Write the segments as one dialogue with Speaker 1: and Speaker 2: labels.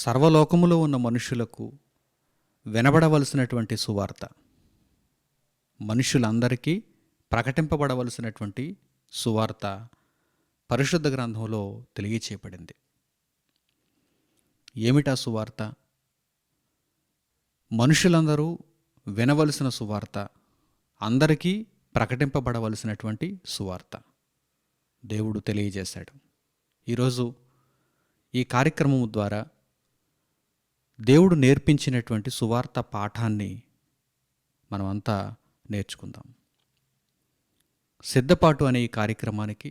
Speaker 1: సర్వలోకములో ఉన్న మనుషులకు వినబడవలసినటువంటి సువార్త, మనుషులందరికీ ప్రకటింపబడవలసినటువంటి సువార్త పరిశుద్ధ గ్రంథంలో తెలియచేయబడింది. ఏమిటా సువార్త? మనుషులందరూ వినవలసిన సువార్త, అందరికీ ప్రకటింపబడవలసినటువంటి సువార్త దేవుడు తెలియజేశాడు. ఈరోజు ఈ కార్యక్రమం ద్వారా దేవుడు నేర్పించినటువంటి సువార్త పాఠాన్ని మనమంతా నేర్చుకుందాం. సిద్ధపాటు అనే ఈ కార్యక్రమానికి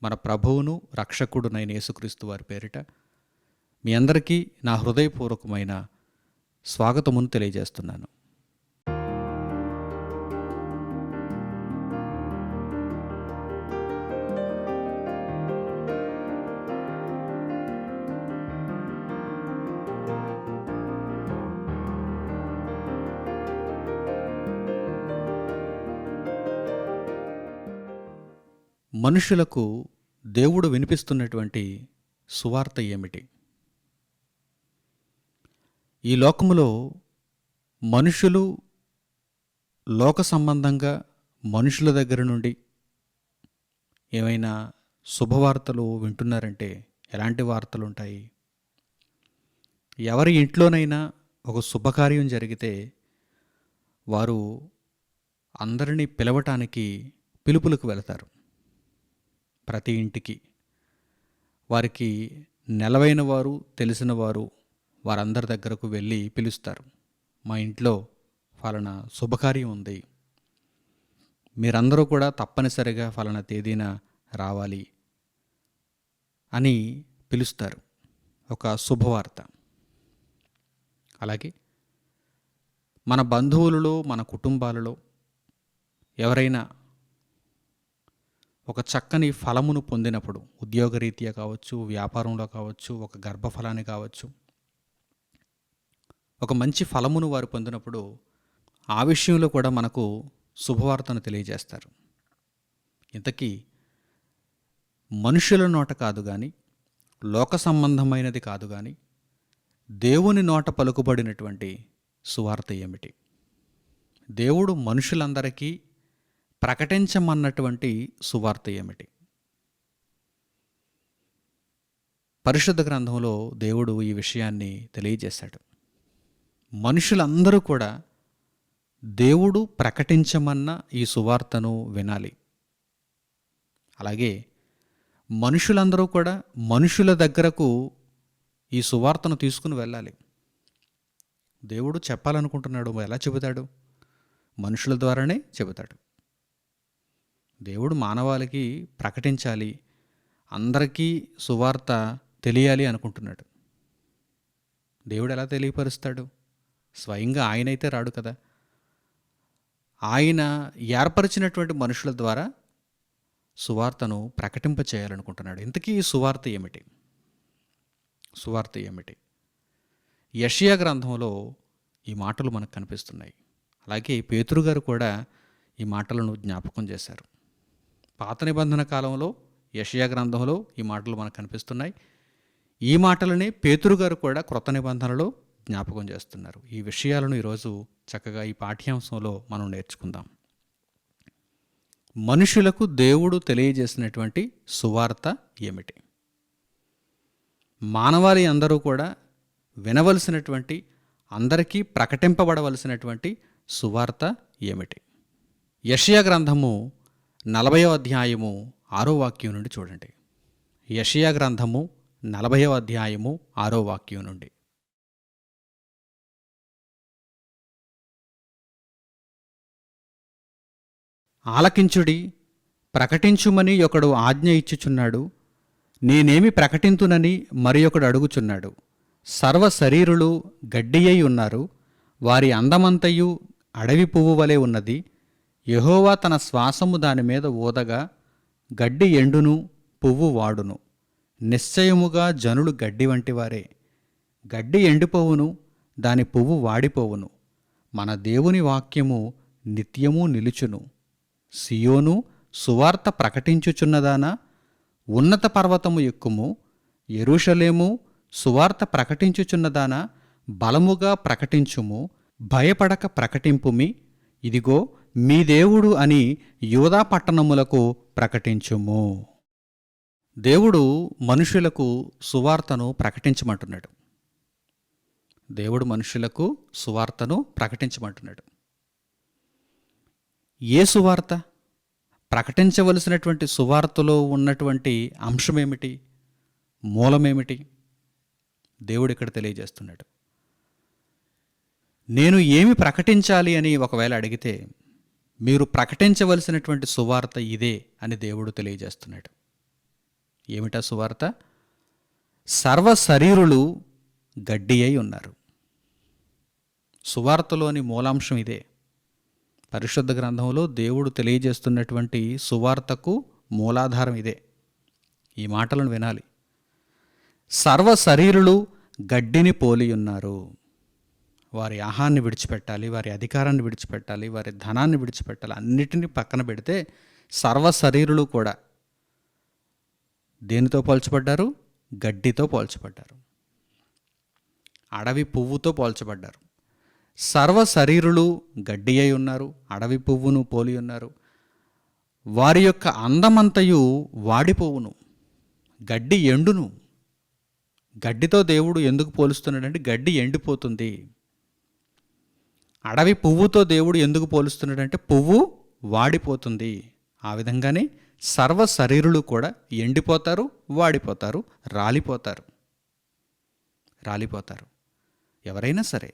Speaker 1: మన ప్రభువును రక్షకుడునైన యేసుక్రీస్తు వారి పేరిట మీ అందరికీ నా హృదయపూర్వకమైన స్వాగతమును తెలియజేస్తున్నాను. మనుషులకు దేవుడు వినిపిస్తున్నటువంటి సువార్త ఏమిటి? ఈ లోకములో మనుషులు లోక సంబంధంగా మనుషుల దగ్గర నుండి ఏమైనా శుభవార్తలు వింటున్నారంటే ఎలాంటి వార్తలు ఉంటాయి? ఎవరి ఇంట్లోనైనా ఒక శుభకార్యం జరిగితే వారు అందరినీ పిలవటానికి పిలుపులకు వెళతారు. ప్రతి ఇంటికి వారికి నెలవైన వారు, తెలిసిన వారు వారందరి దగ్గరకు వెళ్ళి పిలుస్తారు. మా ఇంట్లో ఫలానా శుభకార్యం ఉంది, మీరందరూ కూడా తప్పనిసరిగా ఫలానా తేదీన రావాలి అని పిలుస్తారు. ఒక శుభవార్త. అలాగే మన బంధువులలో, మన కుటుంబాలలో ఎవరైనా ఒక చక్కని ఫలమును పొందినప్పుడు, ఉద్యోగరీత్యా కావచ్చు, వ్యాపారంలో కావచ్చు, ఒక గర్భఫలాన్ని కావచ్చు, ఒక మంచి ఫలమును వారు పొందినప్పుడు ఆ విషయంలో కూడా మనకు శుభవార్తను తెలియజేస్తారు. ఇంతకీ మనుషుల నోట కాదు కానీ, లోక సంబంధమైనది కాదు కానీ, దేవుని నోట పలుకుబడినటువంటి సువార్త ఏమిటి? దేవుడు మనుషులందరికీ ప్రకటించమన్నటువంటి సువార్త ఏమిటి? పరిశుద్ధ గ్రంథంలో దేవుడు ఈ విషయాన్ని తెలియజేశాడు. మనుషులందరూ కూడా దేవుడు ప్రకటించమన్న ఈ సువార్తను వినాలి. అలాగే మనుషులందరూ కూడా మనుషుల దగ్గరకు ఈ సువార్తను తీసుకుని వెళ్ళాలి. దేవుడు చెప్పాలనుకుంటున్నాడు, ఎలా చెబుతాడు? మనుషుల ద్వారానే చెబుతాడు. దేవుడు మానవాళికి ప్రకటించాలి, అందరికీ సువార్త తెలియాలి అనుకుంటున్నాడు. దేవుడు ఎలా తెలియపరుస్తాడు? స్వయంగా ఆయనైతే రాడు కదా. ఆయన ఏర్పరిచినటువంటి మనుషుల ద్వారా సువార్తను ప్రకటింపచేయాలనుకుంటున్నాడు. ఇంతకీ ఈ సువార్త ఏమిటి? సువార్త ఏమిటి? యెషయా గ్రంథంలో ఈ మాటలు మనకు కనిపిస్తున్నాయి. అలాగే పేతురు గారు కూడా ఈ మాటలను జ్ఞాపకం చేశారు. పాత నిబంధన కాలంలో యెషయా గ్రంథంలో ఈ మాటలు మనకు కనిపిస్తున్నాయి. ఈ మాటలనే పేతురు గారు కూడా క్రొత్త నిబంధనలో జ్ఞాపకం చేస్తున్నారు. ఈ విషయాలను ఈరోజు చక్కగా ఈ పాఠ్యాంశంలో మనం నేర్చుకుందాం. మనుషులకు దేవుడు తెలియజేసినటువంటి సువార్త ఏమిటి? మానవాళి అందరూ కూడా వినవలసినటువంటి, అందరికీ ప్రకటింపబడవలసినటువంటి సువార్త ఏమిటి? యెషయా గ్రంథము 40వ అధ్యాయము 6వ వాక్యం నుండి చూడండి. యెషయా గ్రంథము 40వ అధ్యాయము 6వ వాక్యం నుండి. ఆలకించుడి, ప్రకటించుమని ఒకడు ఆజ్ఞ ఇచ్చుచున్నాడు, నేనేమి ప్రకటింతునని మరి ఒకడు అడుగుచున్నాడు. సర్వ శరీరులు గడ్డియై ఉన్నారు, వారి అందమంతయు అడవి పువ్వు వలె ఉన్నది. యెహోవా తన శ్వాసము దాని మీద ఊదగా గడ్డి ఎండును, పువ్వు వాడును. నిశ్చయముగా జనులు గడ్డి వంటివారే. గడ్డి ఎండిపోవును, దాని పువ్వు వాడిపోవును. మన దేవుని వాక్యము నిత్యము నిలుచును. సియోను సువార్త ప్రకటించుచున్నదానా, ఉన్నత పర్వతము ఎక్కుము, యెరూషలేము సువార్త ప్రకటించుచున్నదానా బలముగా ప్రకటించుము, భయపడక ప్రకటింపుమి, ఇదిగో మీ దేవుడు అని యూదా పట్టణములకు ప్రకటించుము. దేవుడు మనుషులకు సువార్తను ప్రకటించమంటున్నాడు. దేవుడు మనుషులకు సువార్తను ప్రకటించమంటున్నాడు. ఏ సువార్త? ప్రకటించవలసినటువంటి సువార్తలో ఉన్నటువంటి అంశమేమిటి, మూలమేమిటి? దేవుడు ఇక్కడ తెలియజేస్తున్నాడు. నేను ఏమి ప్రకటించాలి అని ఒకవేళ అడిగితే, మీరు ప్రకటించవలసినటువంటి సువార్త ఇదే అని దేవుడు తెలియజేస్తున్నాడు. ఏమిటా సువార్త? సర్వ శరీరులు గడ్డి అయి ఉన్నారు. సువార్తలోని మూలాంశం ఇదే. పరిశుద్ధ గ్రంథంలో దేవుడు తెలియజేస్తున్నటువంటి సువార్తకు మూలాధారం ఇదే. ఈ మాటలను వినాలి. సర్వ శరీరులు గడ్డిని పోలి ఉన్నారు. వారి ఆహారాన్ని విడిచిపెట్టాలి, వారి అధికారాన్ని విడిచిపెట్టాలి, వారి ధనాన్ని విడిచిపెట్టాలి. అన్నిటినీ పక్కన పెడితే సర్వ శరీరులు కూడా దేనితో పోల్చబడ్డారు? గడ్డితో పోల్చబడ్డారు. అడవి పువ్వుతో పోల్చబడ్డారు. సర్వ శరీరులు గడ్డి అయి ఉన్నారు, అడవి పువ్వును పోలి ఉన్నారు. వారి యొక్క అందమంతయు వాడిపోవును, గడ్డి ఎండును. గడ్డితో దేవుడు ఎందుకు పోలుస్తున్నాడంటే గడ్డి ఎండిపోతుంది. అడవి పువ్వుతో దేవుడు ఎందుకు పోలుస్తున్నాడంటే పువ్వు వాడిపోతుంది. ఆ విధంగానే సర్వ శరీరులు కూడా ఎండిపోతారు, వాడిపోతారు, రాలిపోతారు. ఎవరైనా సరే,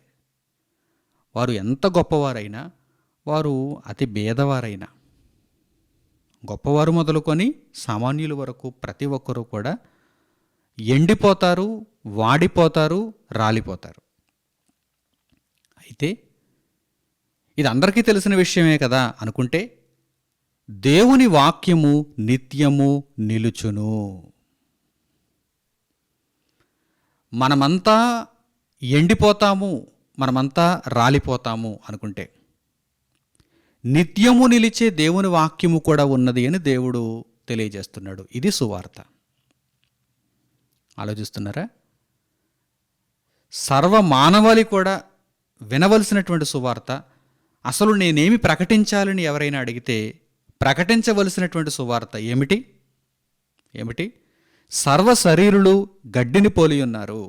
Speaker 1: వారు ఎంత గొప్పవారైనా, వారు అతి భేదవారైనా, గొప్పవారు మొదలుకొని సామాన్యుల వరకు ప్రతి ఒక్కరూ కూడా ఎండిపోతారు, వాడిపోతారు, రాలిపోతారు. అయితే ఇది అందరికీ తెలిసిన విషయమే కదా అనుకుంటే, దేవుని వాక్యము నిత్యము నిలుచును. మనమంతా ఎండిపోతాము, మనమంతా రాలిపోతాము అనుకుంటే, నిత్యము నిలిచే దేవుని వాక్యము కూడా ఉన్నది అని దేవుడు తెలియజేస్తున్నాడు. ఇది సువార్త. ఆలోచిస్తున్నారా? సర్వ మానవాళి కూడా వినవలసినటువంటి సువార్త. అసలు నేనేమి ప్రకటించాలని ఎవరైనా అడిగితే ప్రకటించవలసినటువంటి సువార్త ఏమిటి? సర్వ శరీరులు గడ్డిని పోలి ఉన్నారు,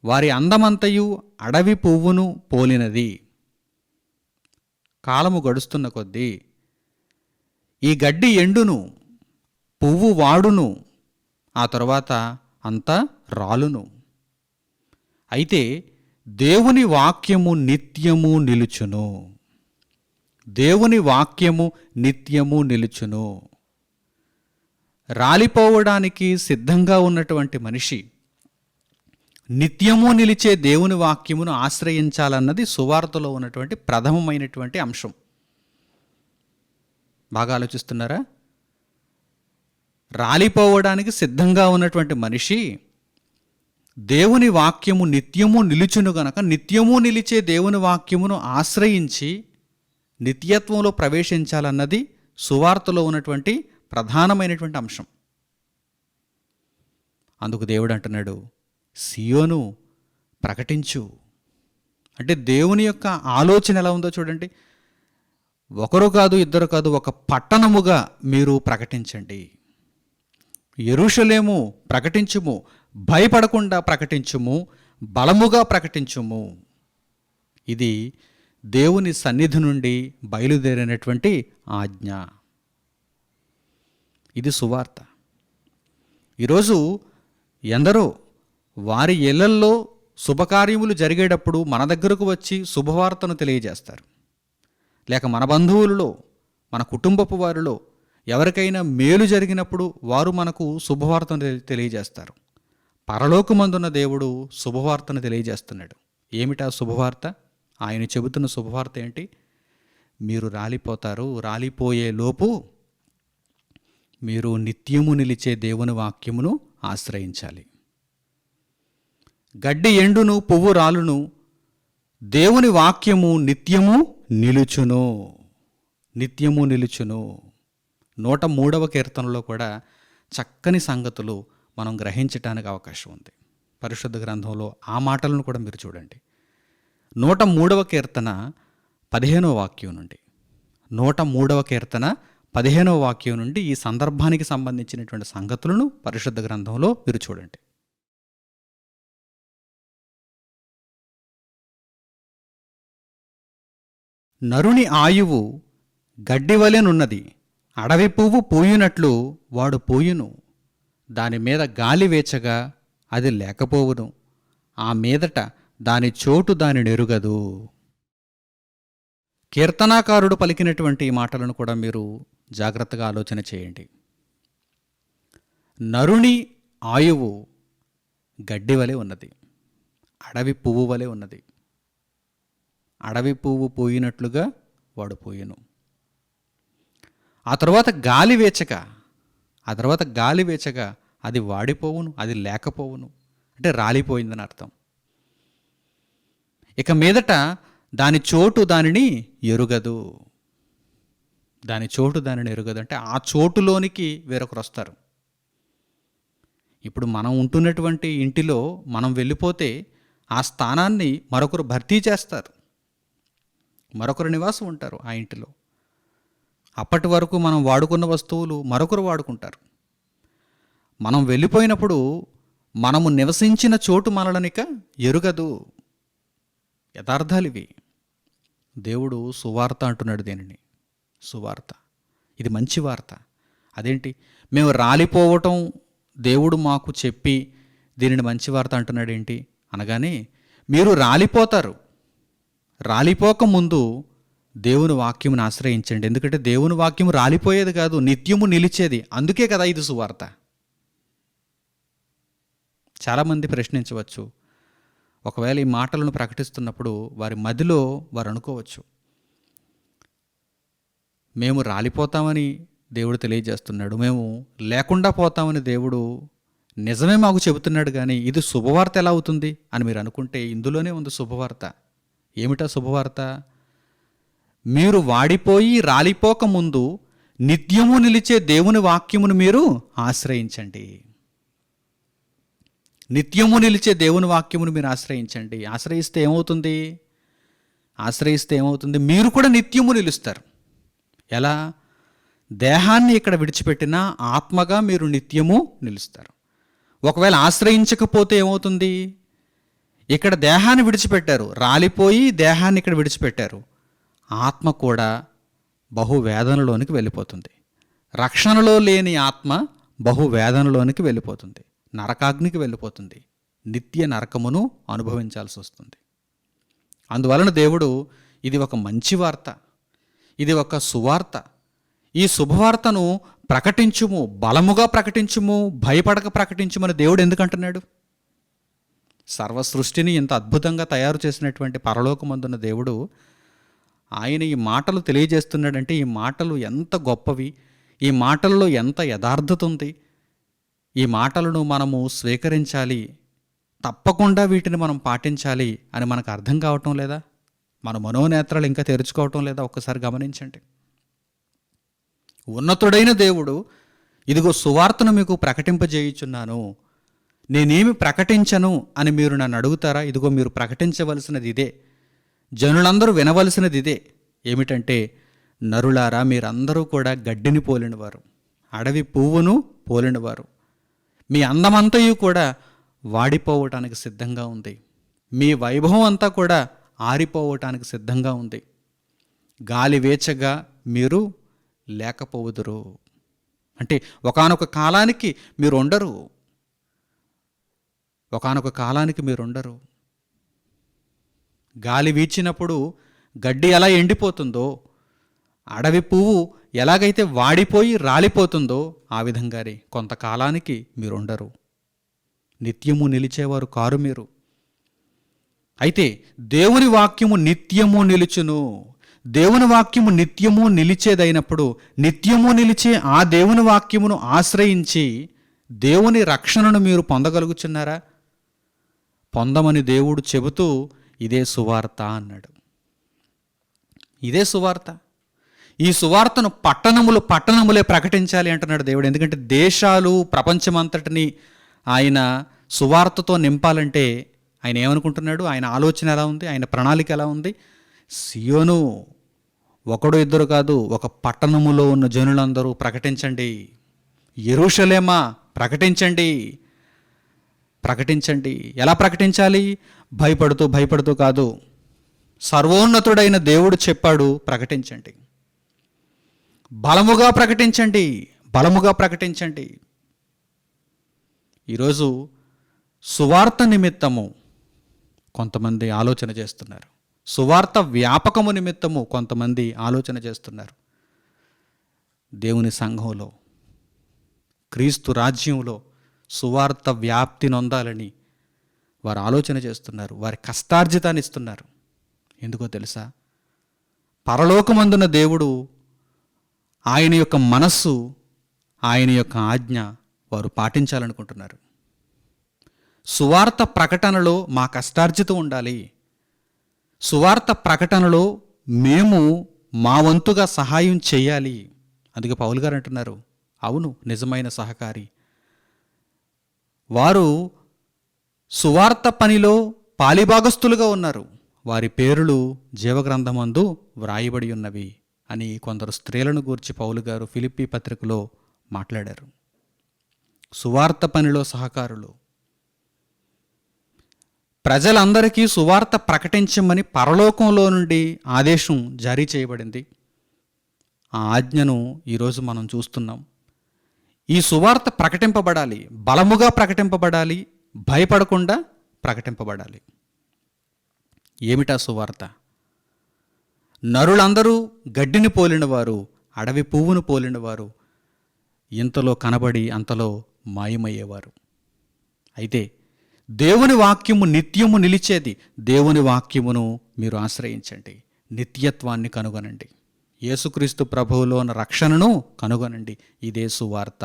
Speaker 1: వారి అందమంతయు అడవి పువ్వును పోలినది. కాలము గడుస్తున్న కొద్దీ ఈ గడ్డి ఎండును, పువ్వు వాడును, ఆ తరువాత అంతా రాలును. అయితే దేవుని వాక్యము నిత్యము నిలుచును. దేవుని వాక్యము నిత్యము నిలుచును. రాలిపోవడానికి సిద్ధంగా ఉన్నటువంటి మనిషి నిత్యము నిలిచే దేవుని వాక్యమును ఆశ్రయించాలన్నది సువార్తలో ఉన్నటువంటి ప్రథమమైనటువంటి అంశం. బాగా ఆలోచిస్తున్నారా? రాలిపోవడానికి సిద్ధంగా ఉన్నటువంటి మనిషి దేవుని వాక్యము నిత్యము నిలుచును గనక నిత్యము నిలిచే దేవుని వాక్యమును ఆశ్రయించి నిత్యత్వంలో ప్రవేశించాలన్నది సువార్తలో ఉన్నటువంటి ప్రధానమైనటువంటి అంశం. అందుకు దేవుడు అంటున్నాడు, సియోను ప్రకటించు. అంటే దేవుని యొక్క ఆలోచన ఎలా ఉందో చూడండి. ఒకరు కాదు, ఇద్దరు కాదు, ఒక పట్టణముగా మీరు ప్రకటించండి. యెరూషలేము ప్రకటించుము, భయపడకుండా ప్రకటించుము, బలముగా ప్రకటించుము. ఇది దేవుని సన్నిధి నుండి బయలుదేరినటువంటి ఆజ్ఞ. ఇది సువార్త. ఈరోజు ఎందరో వారి ఇళ్లల్లో శుభకార్యములు జరిగేటప్పుడు మన దగ్గరకు వచ్చి శుభవార్తను తెలియజేస్తారు. లేక మన బంధువులలో, మన కుటుంబపు వారిలో ఎవరికైనా మేలు జరిగినప్పుడు వారు మనకు శుభవార్తను తెలియజేస్తారు. పరలోకమందున్న దేవుడు శుభవార్తను తెలియజేస్తున్నాడు. ఏమిటా శుభవార్త? ఆయన చెబుతున్న శుభవార్త ఏంటి? మీరు రాలిపోతారు, రాలిపోయే లోపు మీరు నిత్యము నిలిచే దేవుని వాక్యమును ఆశ్రయించాలి. గడ్డి ఎండును, పువ్వు రాలును, దేవుని వాక్యము నిత్యము నిలుచును. నిత్యము నిలుచును. 103వ కీర్తనలో కూడా చక్కని సంగతులు మనం గ్రహించటానికి అవకాశం ఉంది. పరిశుద్ధ గ్రంథంలో ఆ మాటలను కూడా మీరు చూడండి. 103వ కీర్తన 15వ వాక్యం నుండి, 103వ కీర్తన 15వ వాక్యం నుండి ఈ సందర్భానికి సంబంధించినటువంటి సంగతులను పరిశుద్ధ గ్రంథంలో మీరు చూడండి. నరుని ఆయువు గడ్డివలెనున్నది, అడవి పువ్వు పూయునట్లు వాడు పూయును. దాని మీద గాలి వేచగా అది లేకపోవును, ఆ మీదట దాని చోటు దాని నెరుగదు. కీర్తనాకారుడు పలికినటువంటి ఈ మాటలను కూడా మీరు జాగ్రత్తగా ఆలోచన చేయండి. నరుని ఆయువు గడ్డి వలె ఉన్నది, అడవి పువ్వు వలె ఉన్నది. అడవి పువ్వు పోయినట్లుగా వాడు పోయెను. ఆ తర్వాత గాలి వేచగా అది వాడిపోవును, అది లేకపోవును, అంటే రాలిపోయిందని అర్థం. ఇక మీదట దాని చోటు దానిని ఎరుగదు. దాని చోటు దానిని ఎరుగదు అంటే ఆ చోటులోనికి వేరొకరు వస్తారు. ఇప్పుడు మనం ఉంటున్నటువంటి ఇంటిలో మనం వెళ్ళిపోతే ఆ స్థానాన్ని మరొకరు భర్తీ చేస్తారు, మరొకరు నివాసం ఉంటారు ఆ ఇంటిలో. అప్పటి వరకు మనం వాడుకున్న వస్తువులు మరొకరు వాడుకుంటారు. మనం వెళ్ళిపోయినప్పుడు మనము నివసించిన చోటు మనలనిక ఎరుగదు. యథార్థాలు ఇవి. దేవుడు సువార్త అంటున్నాడు దీనిని. సువార్త, ఇది మంచి వార్త. అదేంటి, మేము రాలిపోవటం దేవుడు మాకు చెప్పి దీనిని మంచి వార్త అంటున్నాడు ఏంటి అనగానే, మీరు రాలిపోతారు. రాలిపోక ముందు దేవుని వాక్యమును ఆశ్రయించండి. ఎందుకంటే దేవుని వాక్యం రాలిపోయేది కాదు, నిత్యము నిలిచేది. అందుకే కదా ఇది సువార్త. చాలామంది ప్రశ్నించవచ్చు, ఒకవేళ ఈ మాటలను ప్రకటిస్తున్నప్పుడు వారి మదిలో వారు అనుకోవచ్చు, మేము రాలిపోతామని దేవుడు తెలియజేస్తున్నాడు, మేము లేకుండా పోతామని దేవుడు నిజమే మాకు చెబుతున్నాడు, కానీ ఇది శుభవార్త ఎలా అవుతుంది అని మీరు అనుకుంటే ఇందులోనే ఉంది శుభవార్త. ఏమిటా శుభవార్త? మీరు వాడిపోయి రాలిపోక ముందు నిత్యము నిలిచే దేవుని వాక్యమును మీరు ఆశ్రయించండి. నిత్యము నిలిచే దేవుని వాక్యమును మీరు ఆశ్రయించండి. ఆశ్రయిస్తే ఏమవుతుంది? మీరు కూడా నిత్యము నిలుస్తారు. ఎలా? దేహాన్ని ఇక్కడ విడిచిపెట్టినా ఆత్మగా మీరు నిత్యము నిలుస్తారు. ఒకవేళ ఆశ్రయించకపోతే ఏమవుతుంది? ఇక్కడ దేహాన్ని విడిచిపెట్టారు, రాలిపోయి దేహాన్ని ఇక్కడ విడిచిపెట్టారు, ఆత్మ కూడా బహువేదనలోనికి వెళ్ళిపోతుంది. రక్షణలో లేని ఆత్మ బహువేదనలోనికి వెళ్ళిపోతుంది, నరకాగ్నికి వెళ్ళిపోతుంది, నిత్య నరకమును అనుభవించాల్సి వస్తుంది. అందువలన దేవుడు ఇది ఒక మంచి వార్త, ఇది ఒక సువార్త, ఈ శుభవార్తను ప్రకటించుము, బలముగా ప్రకటించుము, భయపడక ప్రకటించుమని దేవుడు ఎందుకంటున్నాడు? సర్వ సృష్టిని ఇంత అద్భుతంగా తయారు చేసినటువంటి పరలోకమందున్న దేవుడు ఆయన ఈ మాటలు తెలియజేస్తున్నాడంటే ఈ మాటలు ఎంత గొప్పవి, ఈ మాటలలో ఎంత యథార్థత ఉంది, ఈ మాటలను మనము స్వీకరించాలి, తప్పకుండా వీటిని మనం పాటించాలి అని మనకు అర్థం కావటం లేదా? మన మనోనేత్రాలు ఇంకా తెరుచుకోవటం లేదా? ఒక్కసారి గమనించండి. ఉన్నతుడైన దేవుడు ఇదిగో సువార్తను మీకు ప్రకటింపజేయుచున్నాను, నేనేమి ప్రకటించను అని మీరు నన్ను అడుగుతారా? ఇదిగో మీరు ప్రకటించవలసినది ఇదే, జనులందరూ వినవలసినది ఇదే. ఏమిటంటే, నరులారా మీరందరూ కూడా గడ్డిని పోలినవారు, అడవి పువ్వును పోలినవారు. మీ అందమంతయు కూడా వాడిపోవటానికి సిద్ధంగా ఉంది, మీ వైభవం అంతా కూడా ఆరిపోవటానికి సిద్ధంగా ఉంది. గాలి వేచగా మీరు లేకపోవుదురు. అంటే ఒకానొక కాలానికి మీరు ఉండరు, ఒకానొక కాలానికి మీరు ఉండరు. గాలి వీచినప్పుడు గడ్డి ఎలా ఎండిపోతుందో, అడవి పువ్వు ఎలాగైతే వాడిపోయి రాలిపోతుందో ఆ విధంగానే కొంతకాలానికి మీరు ఉండరు, నిత్యము నిలిచేవారు కారు మీరు. అయితే దేవుని వాక్యము నిత్యము నిలుచును. దేవుని వాక్యము నిత్యము నిలిచేదైనప్పుడు నిత్యము నిలిచే ఆ దేవుని వాక్యమును ఆశ్రయించి దేవుని రక్షణను మీరు పొందగలుగుచున్నారా? పొందమని దేవుడు చెబుతూ ఇదే సువార్త అన్నాడు. ఇదే సువార్త. ఈ సువార్తను పట్టణములే ప్రకటించాలి అంటున్నాడు దేవుడు. ఎందుకంటే దేశాలు ప్రపంచమంతటిని ఆయన సువార్తతో నింపాలంటే ఆయన ఏమనుకుంటున్నాడు? ఆయన ఆలోచన ఎలా ఉంది? ఆయన ప్రణాళిక ఎలా ఉంది? సియోను ఒకడు ఇద్దరు కాదు, ఒక పట్టణములో ఉన్న జనులందరూ ప్రకటించండి. యెరూషలేమా ప్రకటించండి, ప్రకటించండి. ఎలా ప్రకటించాలి? భయపడుతూ భయపడుతూ కాదు. సర్వోన్నతుడైన దేవుడు చెప్పాడు, ప్రకటించండి. బలముగా ప్రకటించండి, బలముగా ప్రకటించండి. ఈరోజు సువార్త నిమిత్తము కొంతమంది ఆలోచన చేస్తున్నారు. సువార్త వ్యాపకము నిమిత్తము కొంతమంది ఆలోచన చేస్తున్నారు. దేవుని సంఘంలో, క్రీస్తు రాజ్యంలో సువార్త వ్యాప్తి నొందాలని వారు ఆలోచన చేస్తున్నారు. వారి కష్టార్జితాన్ని ఇస్తున్నారు. ఎందుకో తెలుసా? పరలోకమందున దేవుడు, ఆయన యొక్క మనస్సు, ఆయన యొక్క ఆజ్ఞ వారు పాటించాలనుకుంటున్నారు. సువార్త ప్రకటనలో మా కష్టార్జితం ఉండాలి. సువార్త ప్రకటనలో మేము మా వంతుగా సహాయం చేయాలి. అందుకే పౌలు గారు అంటున్నారు, అవును నిజమైన సహకారి. వారు సువార్త పనిలో పాలిభాగస్తులుగా ఉన్నారు. వారి పేరులు జీవగ్రంథమందు వ్రాయబడి ఉన్నవి అని కొందరు స్త్రీలను గూర్చి పౌలు గారు ఫిలిప్పీ పత్రికలో మాట్లాడారు. సువార్త పనిలో సహకారులు. ప్రజలందరికీ సువార్త ప్రకటించమని పరలోకంలో నుండి ఆదేశం జారీ చేయబడింది. ఆ ఆజ్ఞను ఈరోజు మనం చూస్తున్నాం. ఈ సువార్త ప్రకటింపబడాలి, బలముగా ప్రకటింపబడాలి, భయపడకుండా ప్రకటింపబడాలి. ఏమిటా సువార్త? నరులందరూ గడ్డిని పోలినవారు, అడవి పువ్వును పోలినవారు, ఇంతలో కనబడి అంతలో మాయమయ్యేవారు. అయితే దేవుని వాక్యము నిత్యము నిలిచేది. దేవుని వాక్యమును మీరు ఆశ్రయించండి, నిత్యత్వాన్ని కనుగొనండి, యేసుక్రీస్తు ప్రభువులో ఉన్న రక్షణను కనుగొనండి. ఇదే సువార్త,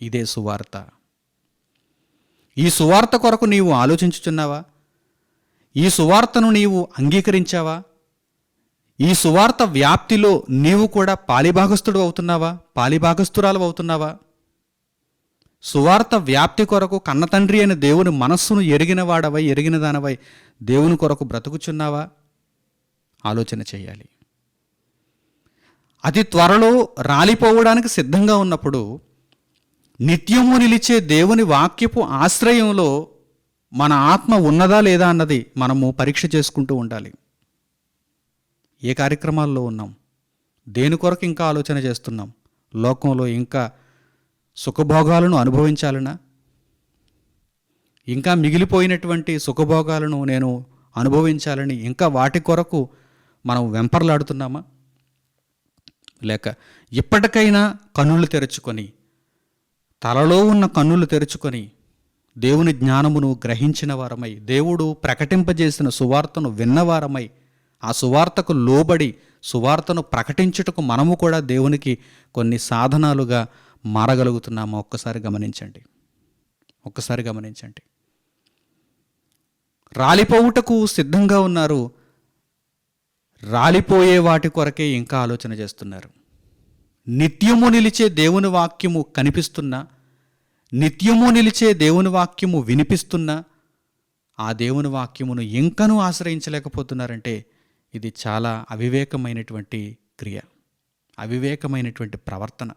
Speaker 1: ఇదే సువార్త. ఈ సువార్త కొరకు నీవు ఆలోచించుచున్నావా? ఈ సువార్తను నీవు అంగీకరించావా? ఈ సువార్త వ్యాప్తిలో నీవు కూడా పాలిభాగస్థుడు అవుతున్నావా? పాలిభాగస్థురాలు అవుతున్నావా? సువార్త వ్యాప్తి కొరకు కన్నతండ్రి అయిన దేవుని మనస్సును ఎరిగిన వాడవై, ఎరిగిన దానవై దేవుని కొరకు బ్రతుకుచున్నావా? ఆలోచన చేయాలి. అతి త్వరలో రాలిపోవడానికి సిద్ధంగా ఉన్నప్పుడు నిత్యము నిలిచే దేవుని వాక్యపు ఆశ్రయంలో మన ఆత్మ ఉన్నదా లేదా అన్నది మనము పరీక్ష చేసుకుంటూ ఉండాలి. ఏ కార్యక్రమాల్లో ఉన్నాం? దేని కొరకు ఇంకా ఆలోచన చేస్తున్నాం? లోకంలో ఇంకా సుఖభోగాలను అనుభవించాలనా? ఇంకా మిగిలిపోయినటువంటి సుఖభోగాలను నేను అనుభవించాలని ఇంకా వాటి కొరకు మనం వెంపర్లాడుతున్నామా? లేక ఇప్పటికైనా కన్నులు తెరుచుకొని, తలలో ఉన్న కన్నులు తెరుచుకొని దేవుని జ్ఞానమును గ్రహించిన వారమై, దేవుడు ప్రకటింపజేసిన సువార్తను విన్నవారమై, ఆ సువార్తకు లోబడి సువార్తను ప్రకటించుటకు మనము కూడా దేవునికి కొన్ని సాధనాలుగా మారగలుగుతున్నామా? ఒక్కసారి గమనించండి, ఒక్కసారి గమనించండి. రాలిపోవుటకు సిద్ధంగా ఉన్నారు, రాలిపోయే వాటి కొరకే ఇంకా ఆలోచన చేస్తున్నారు. నిత్యము నిలిచే దేవుని వాక్యము కనిపిస్తున్నా, నిత్యము నిలిచే దేవుని వాక్యము వినిపిస్తున్నా, ఆ దేవుని వాక్యమును ఇంకనూ ఆశ్రయించలేకపోతున్నారంటే ఇది చాలా అవివేకమైనటువంటి క్రియ, అవివేకమైనటువంటి ప్రవర్తన.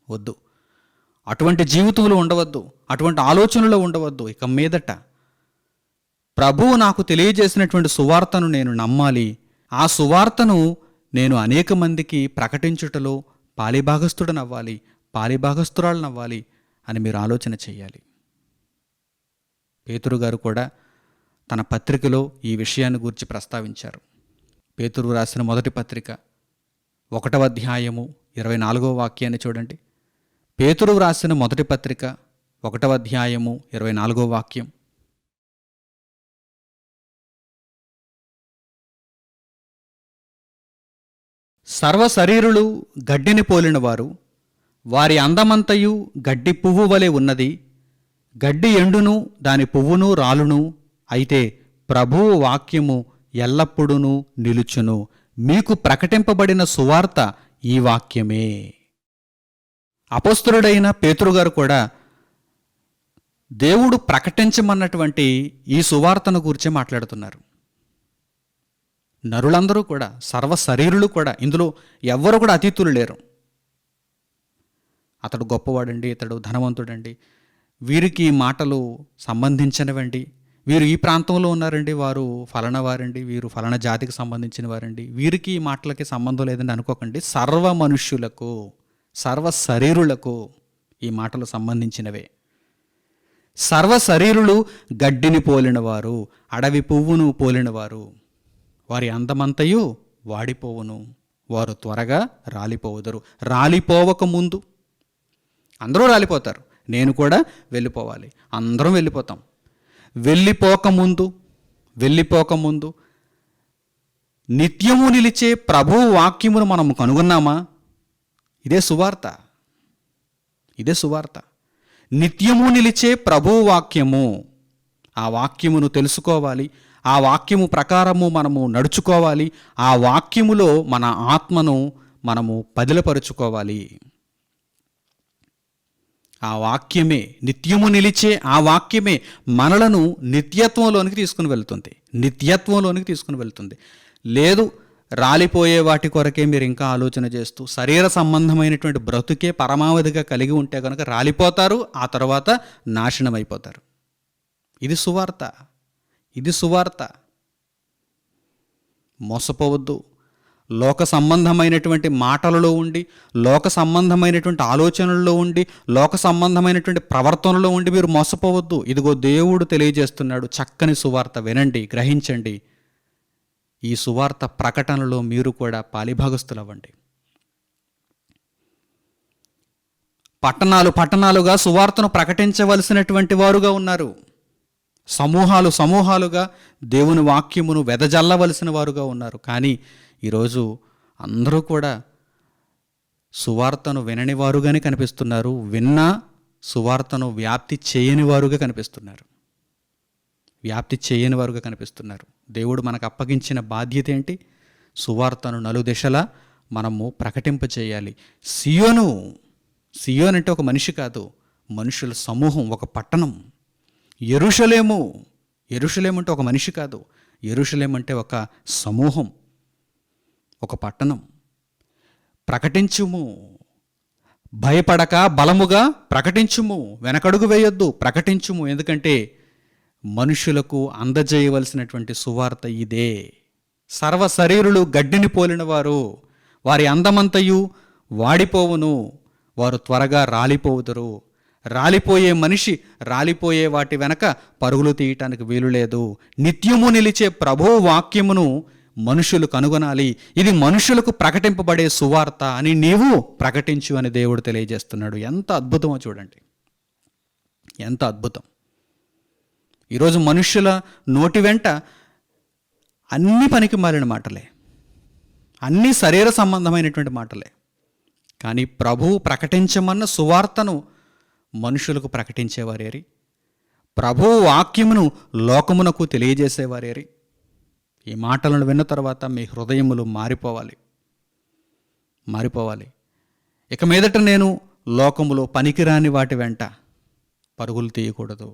Speaker 1: వద్దు, అటువంటి జీవితంలో ఉండవద్దు, అటువంటి ఆలోచనలో ఉండవద్దు. ఇక మీదట ప్రభువు నాకు తెలియజేసినటువంటి సువార్తను నేను నమ్మాలి, ఆ సువార్తను నేను అనేక మందికి ప్రకటించుటలో పాలిభాగస్థుడనవ్వాలి, పాలిభాగస్థురాలనవ్వాలి అని మీరు ఆలోచన చేయాలి. పేతురు గారు కూడా తన పత్రికలో ఈ విషయాన్ని గురించి ప్రస్తావించారు. పేతురు రాసిన మొదటి పత్రిక 1వ అధ్యాయము 24వ వాక్యాన్ని చూడండి. పేతురు రాసిన మొదటి పత్రిక 1వ అధ్యాయము 24వ వాక్యం. సర్వశరీరులు గడ్డిని పోలినవారు, వారి అందమంతయు గడ్డి పువ్వు వలె ఉన్నది. గడ్డి ఎండును, దాని పువ్వును రాలును, అయితే ప్రభువు వాక్యము ఎల్లప్పుడూ నిలుచును. మీకు ప్రకటింపబడిన సువార్త ఈ వాక్యమే. అపోస్తలుడైన పేతురు గారు కూడా దేవుడు ప్రకటించమన్నటువంటి ఈ సువార్తను గురించి మాట్లాడుతున్నారు. నరులందరూ కూడా, సర్వ శరీరులు కూడా, ఇందులో ఎవ్వరు కూడా అతీతులు లేరు. అతడు గొప్పవాడండి, ఇతడు ధనవంతుడండి, వీరికి ఈ మాటలు సంబంధించినవండి, వీరు ఈ ప్రాంతంలో ఉన్నారండి, వారు ఫలానా వారండి, వీరు ఫలానా జాతికి సంబంధించిన వారండి, వీరికి ఈ మాటలకి సంబంధం లేదండి అనుకోకండి. సర్వ మనుష్యులకు, సర్వ శరీరులకు ఈ మాటలు సంబంధించినవే. సర్వ శరీరులు గడ్డిని పోలినవారు, అడవి పువ్వును పోలినవారు, వారి అందమంతయు వాడిపోవును, వారు త్వరగా రాలిపోవుదరు. రాలిపోవక ముందు, అందరూ రాలిపోతారు, నేను కూడా వెళ్ళిపోవాలి, అందరం వెళ్ళిపోతాం. వెళ్ళిపోకముందు నిత్యము నిలిచే ప్రభువు వాక్యమును మనము కనుగొన్నామా? ఇదే సువార్త. నిత్యము నిలిచే ప్రభువు వాక్యము, ఆ వాక్యమును తెలుసుకోవాలి, ఆ వాక్యము ప్రకారము మనము నడుచుకోవాలి, ఆ వాక్యములో మన ఆత్మను మనము పదిలపరుచుకోవాలి. ఆ వాక్యమే, నిత్యము నిలిచే ఆ వాక్యమే మనలను నిత్యత్వంలోనికి తీసుకుని వెళ్తుంది. లేదు, రాలిపోయే వాటి కొరకే మీరు ఇంకా ఆలోచన చేస్తూ శరీర సంబంధమైనటువంటి బ్రతుకే పరమావధిగా కలిగి ఉంటే కనుక రాలిపోతారు, ఆ తర్వాత నాశనం అయిపోతారు. ఇది సువార్త. మోసపోవద్దు. లోక సంబంధమైనటువంటి మాటలలో ఉండి, లోక సంబంధమైనటువంటి ఆలోచనల్లో ఉండి, లోక సంబంధమైనటువంటి ప్రవర్తనలో ఉండి మీరు మోసపోవద్దు. ఇదిగో దేవుడు తెలియజేస్తున్నాడు, చక్కని సువార్త వినండి, గ్రహించండి. ఈ సువార్త ప్రకటనలో మీరు కూడా పాలిభాగస్తులవ్వండి. పట్టణాలుగా సువార్తను ప్రకటించవలసినటువంటి వారుగా ఉన్నారు. సమూహాలుగా దేవుని వాక్యమును వెదజల్లవలసిన వారుగా ఉన్నారు. కానీ ఈరోజు అందరూ కూడా సువార్తను వినని వారుగానే కనిపిస్తున్నారు, విన్నా సువార్తను వ్యాప్తి చేయని వారుగా కనిపిస్తున్నారు. దేవుడు మనకు అప్పగించిన బాధ్యత ఏంటి? సువార్తను నలుదిశలా మనము ప్రకటింపచేయాలి. సియోను అంటే ఒక మనిషి కాదు, మనుషుల సమూహం, ఒక పట్టణం. యెరూషలేము అంటే ఒక మనిషి కాదు, యెరూషలేం అంటే ఒక సమూహం, ఒక పట్టణం. ప్రకటించుము, భయపడక బలముగా ప్రకటించుము, వెనకడుగు వేయొద్దు, ప్రకటించుము. ఎందుకంటే మనుషులకు అందజేయవలసినటువంటి సువార్త ఇదే. సర్వ శరీరులు గడ్డిని పోలినవారు, వారి అందమంతయు వాడిపోవును, వారు త్వరగా రాలిపోవుదురు. రాలిపోయే మనిషి రాలిపోయే వాటి వెనక పరుగులు తీయటానికి వీలు లేదు. నిత్యము నిలిచే ప్రభువు వాక్యమును మనుషులు కనుగొనాలి. ఇది మనుషులకు ప్రకటింపబడే సువార్త అని నీవు ప్రకటించు అని దేవుడు తెలియజేస్తున్నాడు. ఎంత అద్భుతమో చూడండి, ఎంత అద్భుతం. ఈరోజు మనుషుల నోటి వెంట అన్ని పనికి మాలిన మాటలే, అన్ని శరీర సంబంధమైనటువంటి మాటలే. కానీ ప్రభువు ప్రకటించమన్న సువార్తను మనుషులకు ప్రకటించేవారేరి, ప్రభువు వాక్యమును లోకమునకు తెలియజేసేవారేరి. ఈ మాటలను విన్న తర్వాత మీ హృదయములు మారిపోవాలి. ఇక మీదట నేను లోకములో పనికిరాని వాటి వెంట పరుగులు తీయకూడదు.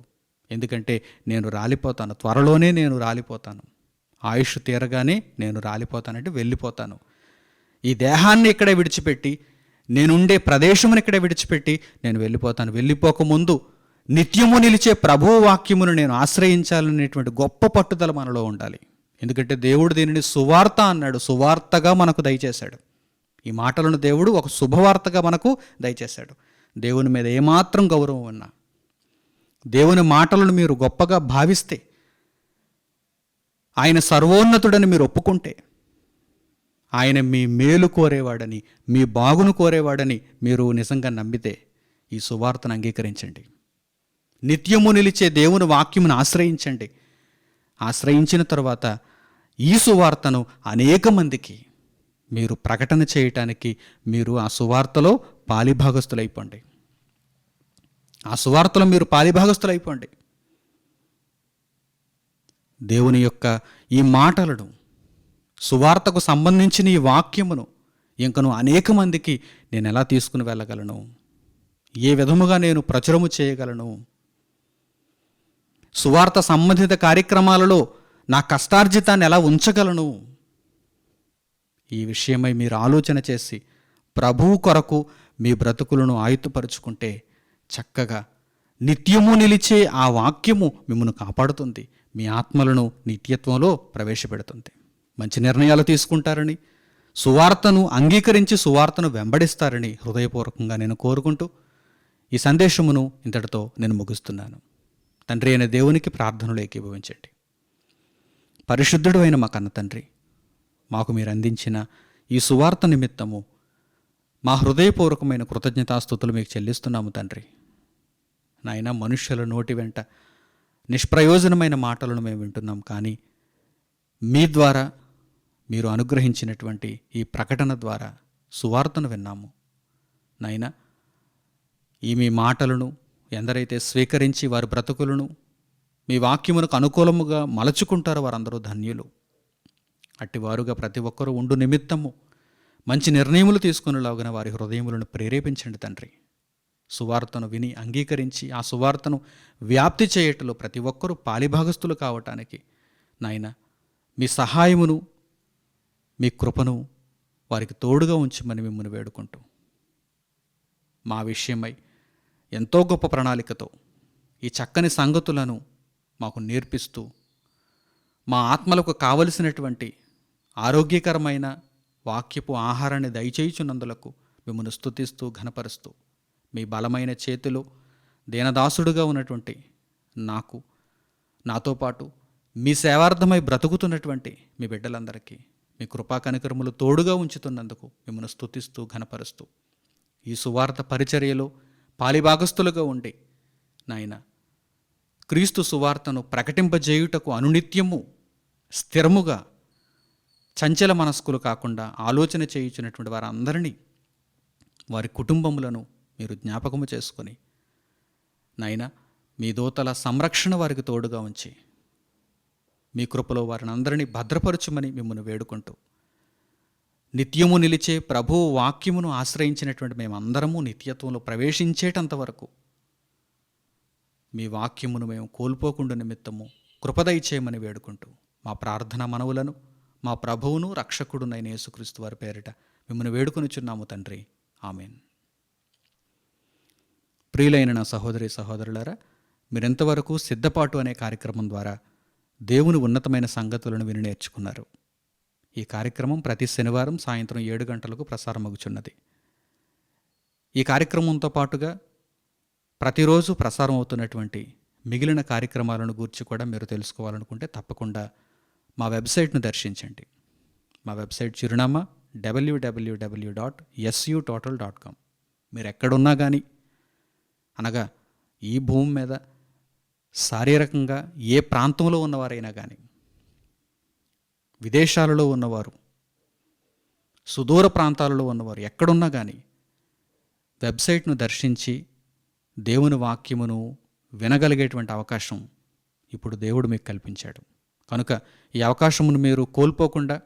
Speaker 1: ఎందుకంటే నేను రాలిపోతాను, త్వరలోనే నేను రాలిపోతాను. ఆయుష్ తీరగానే నేను రాలిపోతానంటే వెళ్ళిపోతాను. ఈ దేహాన్ని ఇక్కడే విడిచిపెట్టి, నేనుండే ప్రదేశమును ఇక్కడే విడిచిపెట్టి నేను వెళ్ళిపోతాను. వెళ్ళిపోకముందు నిత్యము నిలిచే ప్రభువు వాక్యమును నేను ఆశ్రయించాలనేటువంటి గొప్ప పట్టుదల మనలో ఉండాలి. ఎందుకంటే దేవుడు దీనిని సువార్త అన్నాడు, సువార్తగా మనకు దయచేశాడు. ఈ మాటలను దేవుడు ఒక శుభవార్తగా మనకు దయచేశాడు. దేవుని మీద ఏమాత్రం గౌరవం ఉన్నా, దేవుని మాటలను మీరు గొప్పగా భావిస్తే, ఆయన సర్వోన్నతుడని మీరు ఒప్పుకుంటే, ఆయన మీ మేలు కోరేవాడని, మీ బాగును కోరేవాడని మీరు నిజంగా నమ్మితే ఈ సువార్తను అంగీకరించండి. నిత్యము నిలిచే దేవుని వాక్యమును ఆశ్రయించండి. ఆశ్రయించిన తర్వాత ఈ సువార్తను అనేక మందికి మీరు ప్రకటన చేయటానికి మీరు ఆ సువార్తలో పాలిభాగస్తులైపోండి. దేవుని యొక్క ఈ మాటలను, సువార్తకు సంబంధించిన ఈ వాక్యమును ఇంకను అనేక మందికి నేను ఎలా తీసుకుని వెళ్ళగలను, ఏ విధముగా నేను ప్రచురము చేయగలను, సువార్త సంబంధిత కార్యక్రమాలలో నా కష్టార్జితాన్ని ఎలా ఉంచగలను? ఈ విషయమై మీరు ఆలోచన చేసి ప్రభువు కొరకు మీ బ్రతుకులను ఆయుత్తపరుచుకుంటే చక్కగా నిత్యము నిలిచే ఆ వాక్యము మిమ్మల్ని కాపాడుతుంది, మీ ఆత్మలను నిత్యత్వంలో ప్రవేశపెడుతుంది. మంచి నిర్ణయాలు తీసుకుంటారని, సువార్తను అంగీకరించి సువార్తను వెంబడిస్తారని హృదయపూర్వకంగా నేను కోరుకుంటూ ఈ సందేశమును ఇంతటితో నేను ముగిస్తున్నాను. తండ్రి అయిన దేవునికి ప్రార్థనలు ఏకీభవించండి. పరిశుద్ధుడు అయిన మా కన్న తండ్రి, మాకు మీరు అందించిన ఈ సువార్త నిమిత్తము మా హృదయపూర్వకమైన కృతజ్ఞతాస్తుతులు మీకు చెల్లిస్తున్నాము తండ్రి. నాయన, మనుష్యుల నోటి వెంట నిష్ప్రయోజనమైన మాటలను మేము వింటున్నాం, కానీ మీ ద్వారా మీరు అనుగ్రహించినటువంటి ఈ ప్రకటన ద్వారా సువార్తను విన్నాము. నాయన, ఈ మీ మాటలను ఎందరైతే స్వీకరించి వారి బ్రతుకులను మీ వాక్యమునకు అనుకూలముగా మలచుకుంటారో వారందరూ ధన్యులు. అట్టివారుగా ప్రతి ఒక్కరూ ఉండు నిమిత్తము మంచి నిర్ణయములు తీసుకునేలాగున వారి హృదయములను ప్రేరేపించండి తండ్రి. సువార్తను విని అంగీకరించి ఆ సువార్తను వ్యాప్తి చేయటంలో ప్రతి ఒక్కరూ పాలిభాగస్తులు కావటానికి నాయన మీ సహాయమును, మీ కృపను వారికి తోడుగా ఉంచమని మిమ్మల్ని వేడుకుంటూ, మా విషయమై ఎంతో గొప్ప ప్రణాళికతో ఈ చక్కని సంగతులను మాకు నేర్పిస్తూ మా ఆత్మలకు కావలసినటువంటి ఆరోగ్యకరమైన వాక్యపు ఆహారాన్ని దయచేయుచున్నందులకు మిమ్మల్ని స్తుతిస్తూ ఘనపరుస్తూ, మీ బలమైన చేతిలో దీనదాసుడుగా ఉన్నటువంటి నాకు, నాతో పాటు మీ సేవార్థమై బ్రతుకుతున్నటువంటి మీ బిడ్డలందరికీ మీ కృపా కనికరములు తోడుగా ఉంచుతున్నందుకు మిమ్మల్ని స్తుతిస్తూ ఘనపరుస్తూ, ఈ సువార్త పరిచర్యలో పాలిభాగస్తులుగా ఉండి నాయన క్రీస్తు సువార్తను ప్రకటింపజేయుటకు అనునిత్యము స్థిరముగా చంచల మనస్కులు కాకుండా ఆలోచన చేయించినటువంటి వారందరినీ, వారి కుటుంబములను మీరు జ్ఞాపకము చేసుకొని నాయన మీ దూతల సంరక్షణ వారికి తోడుగా ఉంచి మీ కృపలో వారిని అందరినీ భద్రపరచుమని మిమ్మల్ని వేడుకుంటూ, నిత్యము నిలిచే ప్రభువు వాక్యమును ఆశ్రయించినటువంటి మేమందరము నిత్యత్వంలో ప్రవేశించేటంత వరకు మీ వాక్యమును మేము కోల్పోకుండా నిమిత్తము కృపదయ చేయమని వేడుకుంటూ, మా ప్రార్థన మనవులను మా ప్రభువును రక్షకుడునైన యేసుక్రీస్తు వారి పేరిట మిమ్మల్ని వేడుకొనిచున్నాము తండ్రి. ఆమెన్. ప్రియులైన నా సహోదరి సహోదరులారా, మీరెంతవరకు సిద్ధపాటు అనే కార్యక్రమం ద్వారా దేవుని ఉన్నతమైన సంగతులను విని నేర్చుకున్నారు. ఈ కార్యక్రమం ప్రతి శనివారం సాయంత్రం 7 గంటలకు ప్రసారమగుచున్నది. ఈ కార్యక్రమంతో పాటుగా ప్రతిరోజు ప్రసారం అవుతున్నటువంటి మిగిలిన కార్యక్రమాలను గూర్చి కూడా మీరు తెలుసుకోవాలనుకుంటే తప్పకుండా మా వెబ్సైట్ను దర్శించండి. మా వెబ్సైట్ చిరునామా www.sutotal.com. మీరు ఎక్కడున్నా కానీ, అనగా ఈ భూమి మీద శారీరకంగా ఏ ప్రాంతంలో ఉన్నవారైనా కానీ, విదేశాలలో ఉన్నవారు, సుదూర ప్రాంతాలలో ఉన్నవారు ఎక్కడున్నా కానీ వెబ్సైట్ను దర్శించి దేవుని వాక్యమును వినగలిగేటువంటి అవకాశం ఇప్పుడు దేవుడు మీకు కల్పించాడు. కనుక ఈ అవకాశమును మీరు కోల్పోకుండా,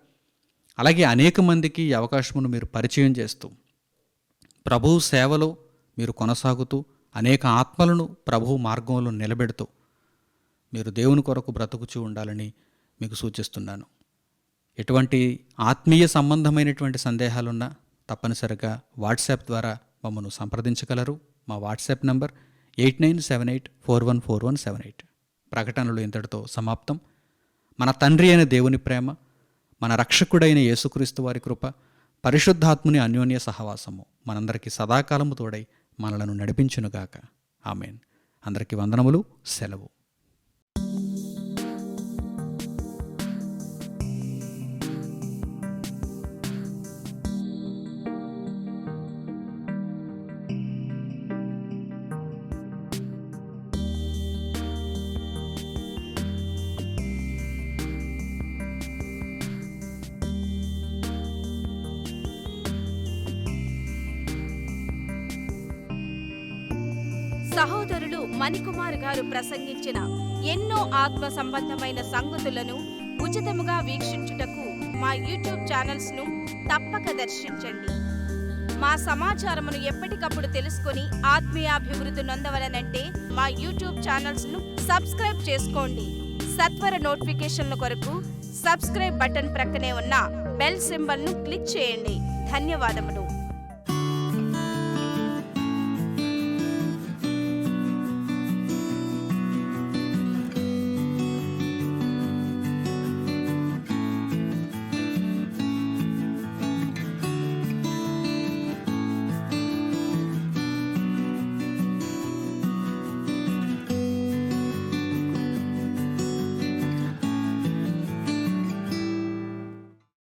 Speaker 1: అలాగే అనేక మందికి ఈ అవకాశమును మీరు పరిచయం చేస్తూ, ప్రభువు సేవలో మీరు కొనసాగుతూ, అనేక ఆత్మలను ప్రభువు మార్గంలో నిలబెడుతూ మీరు దేవుని కొరకు బ్రతుకుచూ ఉండాలని మీకు సూచిస్తున్నాను. ఎటువంటి ఆత్మీయ సంబంధమైనటువంటి సందేహాలున్నా తప్పనిసరిగా వాట్సాప్ ద్వారా మమ్మల్ని సంప్రదించగలరు. మా వాట్సాప్ నంబర్ 8978414178. ప్రకటనలు ఇంతటితో సమాప్తం. మన తండ్రి అయిన దేవుని ప్రేమ, మన రక్షకుడైన యేసుక్రీస్తు వారి కృప, పరిశుద్ధాత్ముని అన్యోన్య సహవాసము మనందరికీ సదాకాలము తోడై మనలను నడిపించునుగాక. ఆమెన్. అందరికీ వందనములు. సెలవు.
Speaker 2: సహోదరులు మణికుమార్ గారు ప్రసంగించిన ఎన్నో ఆత్మ సంబంధమైన సంగతులను ఉచితముగా వీక్షించుటకు మా యూట్యూబ్ ఛానల్స్ ను తప్పక దర్శించండి. మా సమాచారమును ఎప్పటికప్పుడు తెలుసుకొని ఆత్మీయాభివృద్ధి నొందవలనంటే మా యూట్యూబ్ ఛానల్స్ ను సబ్స్క్రైబ్ చేసుకోండి. సత్వర నోటిఫికేషన్ల కొరకు సబ్స్క్రైబ్ బటన్ ప్రక్కనే ఉన్న బెల్ సింబల్ను క్లిక్ చేయండి. ధన్యవాదములు.